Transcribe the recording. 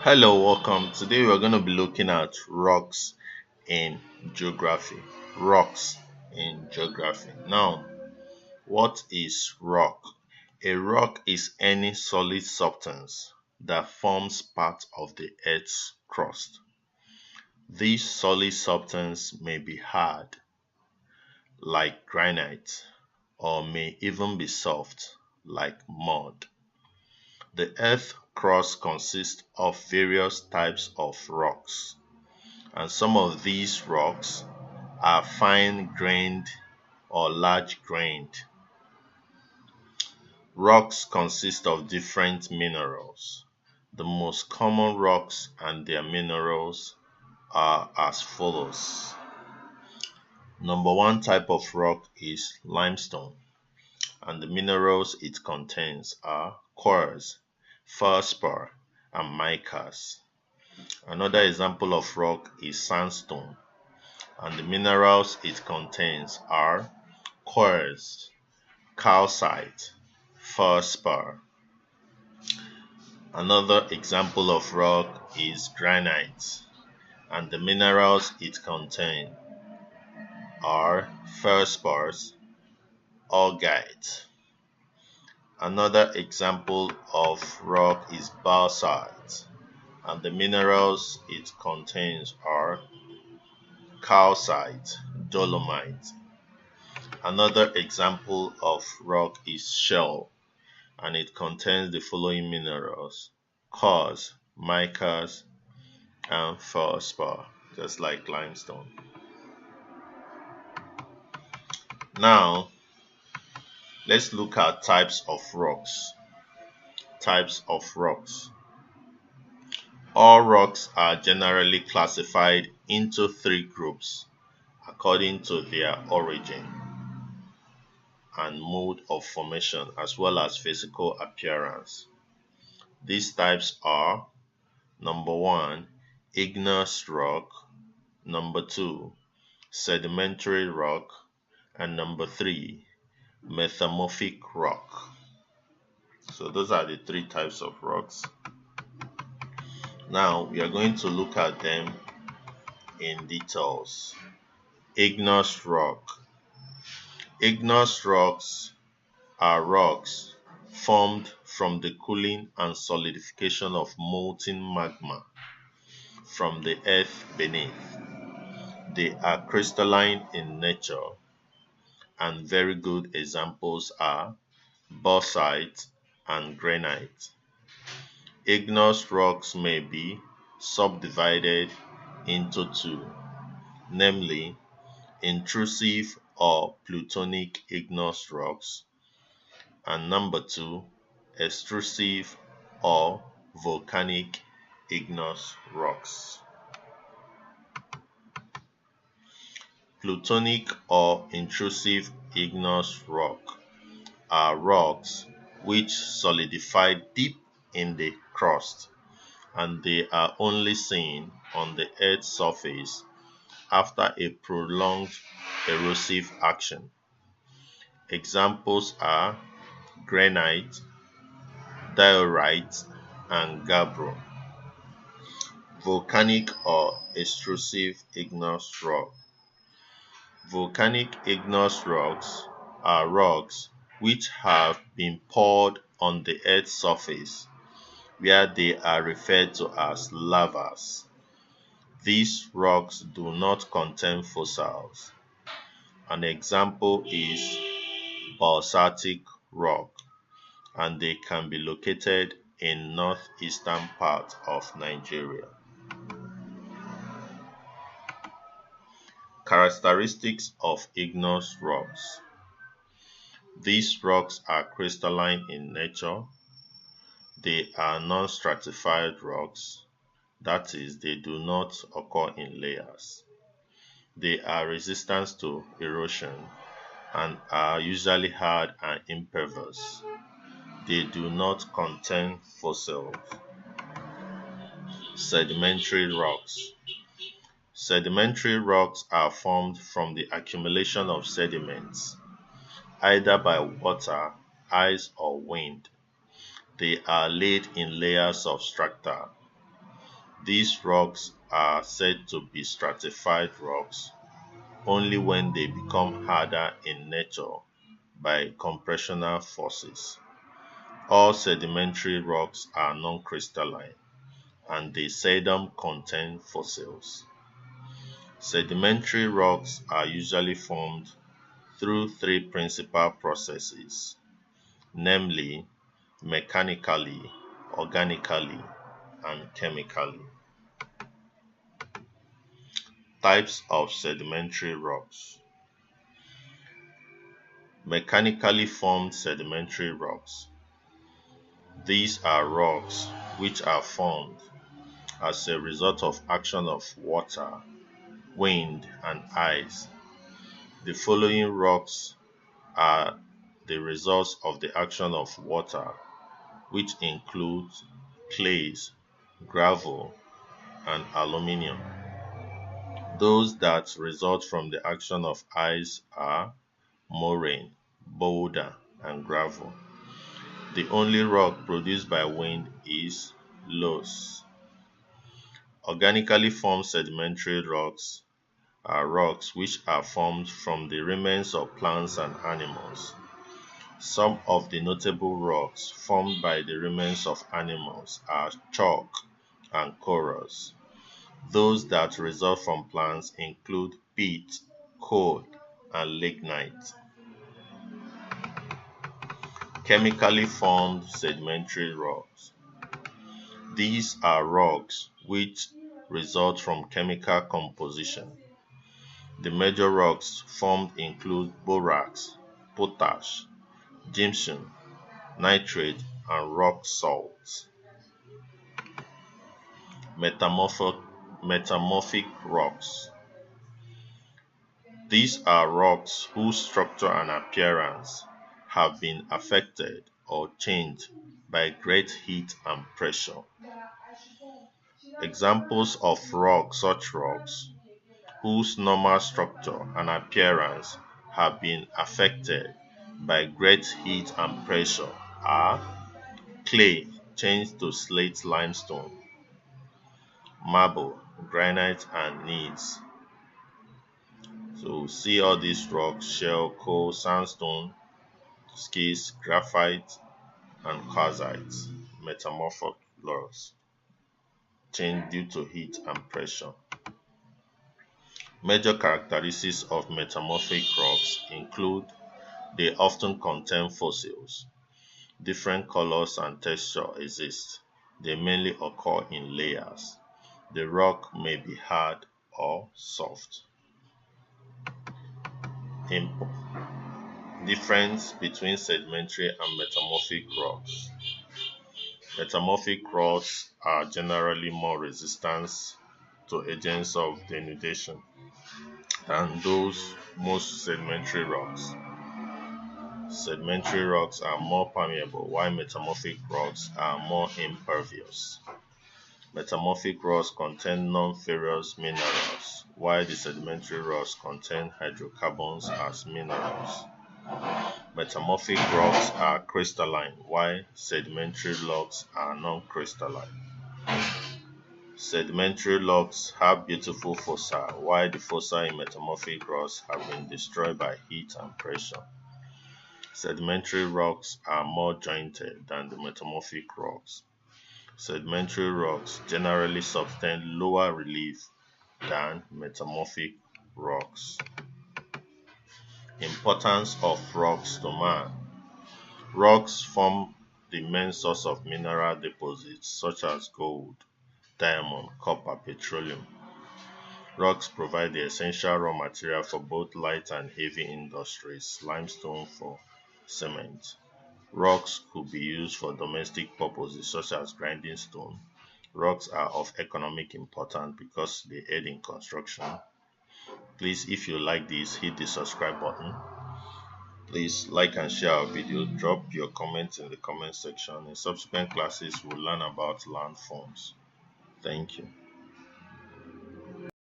Hello, welcome. Today we're going to be looking at rocks in geography. Rocks in geography. Now, what is rock? A rock is any solid substance that forms part of the Earth's crust. This solid substance may be hard, like granite, or may even be soft, like mud. The Earth's crust consists of various types of rocks, and some of these rocks are fine-grained or large-grained. Rocks consist of different minerals. The most common rocks and their minerals are as follows. Number one type of rock is limestone, and the minerals it contains are quartz, feldspar, and micas. Another example of rock is sandstone, and the minerals it contains are quartz, calcite, feldspar. Another example of rock is granite, and the minerals it contains are feldspars, augite. Another example of rock is basalt, and the minerals it contains are calcite, dolomite. Another example of rock is shell, and it contains the following minerals: quartz, micas, and feldspar, just like limestone. Now, let's look at types of rocks. Types of rocks. All rocks are generally classified into three groups according to their origin and mode of formation, as well as physical appearance. These types are: number one, igneous rock; number two, sedimentary rock; and number three, metamorphic rock. So those are the three types of rocks. Now we are going to look at them in details. Igneous rock. Igneous rocks are rocks formed from the cooling and solidification of molten magma from the earth beneath. They are crystalline in nature, and very good examples are basalt and granite. Igneous rocks may be subdivided into two, namely intrusive or plutonic igneous rocks, and number two, extrusive or volcanic igneous rocks. Plutonic or intrusive igneous rock are rocks which solidify deep in the crust, and they are only seen on the Earth's surface after a prolonged erosive action. Examples are granite, diorite, and gabbro. Volcanic or extrusive igneous rock. Volcanic igneous rocks are rocks which have been poured on the Earth's surface, where they are referred to as lavas. These rocks do not contain fossils. An example is basaltic rock, and they can be located in northeastern part of Nigeria. Characteristics of igneous rocks. These rocks are crystalline in nature. They are non-stratified rocks, that is, they do not occur in layers. They are resistant to erosion and are usually hard and impervious. They do not contain fossils. Sedimentary rocks. Sedimentary rocks are formed from the accumulation of sediments, either by water, ice, or wind. They are laid in layers of strata. These rocks are said to be stratified rocks only when they become harder in nature by compressional forces. All sedimentary rocks are non-crystalline and they seldom contain fossils. Sedimentary rocks are usually formed through three principal processes, namely mechanically, organically, and chemically. Types of sedimentary rocks. Mechanically formed sedimentary rocks. These are rocks which are formed as a result of action of water, wind, and ice. The following rocks are the results of the action of water, which includes clays, gravel, and aluminium. Those that result from the action of ice are moraine, boulder, and gravel. The only rock produced by wind is loess. Organically formed sedimentary rocks are rocks which are formed from the remains of plants and animals. Some of the notable rocks formed by the remains of animals are chalk and corals. Those that result from plants include peat, coal, and lignite. Chemically formed sedimentary rocks. These are rocks which result from chemical composition. The major rocks formed include borax, potash, gypsum, nitrate, and rock salts. Metamorphic rocks. These are rocks whose structure and appearance have been affected or changed by great heat and pressure. Examples of such rocks whose normal structure and appearance have been affected by great heat and pressure are clay changed to slate limestone, marble, granite, and gneiss. So see all these rocks: shell, coal, sandstone, schist, graphite, and quartzite. Metamorphic rocks change due to heat and pressure. Major characteristics of metamorphic rocks include they often contain fossils. Different colors and texture exist. They mainly occur in layers. The rock may be hard or soft. Difference between sedimentary and metamorphic rocks. Metamorphic rocks are generally more resistant to agents of denudation than most sedimentary rocks. Sedimentary rocks are more permeable, while metamorphic rocks are more impervious. Metamorphic rocks contain non-ferrous minerals, while the sedimentary rocks contain hydrocarbons as minerals. Metamorphic rocks are crystalline, while sedimentary rocks are non-crystalline. Sedimentary rocks have beautiful fossa, while the fossa in metamorphic rocks have been destroyed by heat and pressure. Sedimentary rocks are more jointed than the metamorphic rocks. Sedimentary rocks generally sustain lower relief than metamorphic rocks. Importance of rocks to man. Rocks form the main source of mineral deposits such as gold, diamond, copper, petroleum. Rocks provide the essential raw material for both light and heavy industries, limestone for cement. Rocks could be used for domestic purposes such as grinding stone. Rocks are of economic importance because they aid in construction. Please, if you like this, hit the subscribe button. Please like and share our video. Drop your comments in the comment section. In subsequent classes, we'll learn about landforms. Thank you.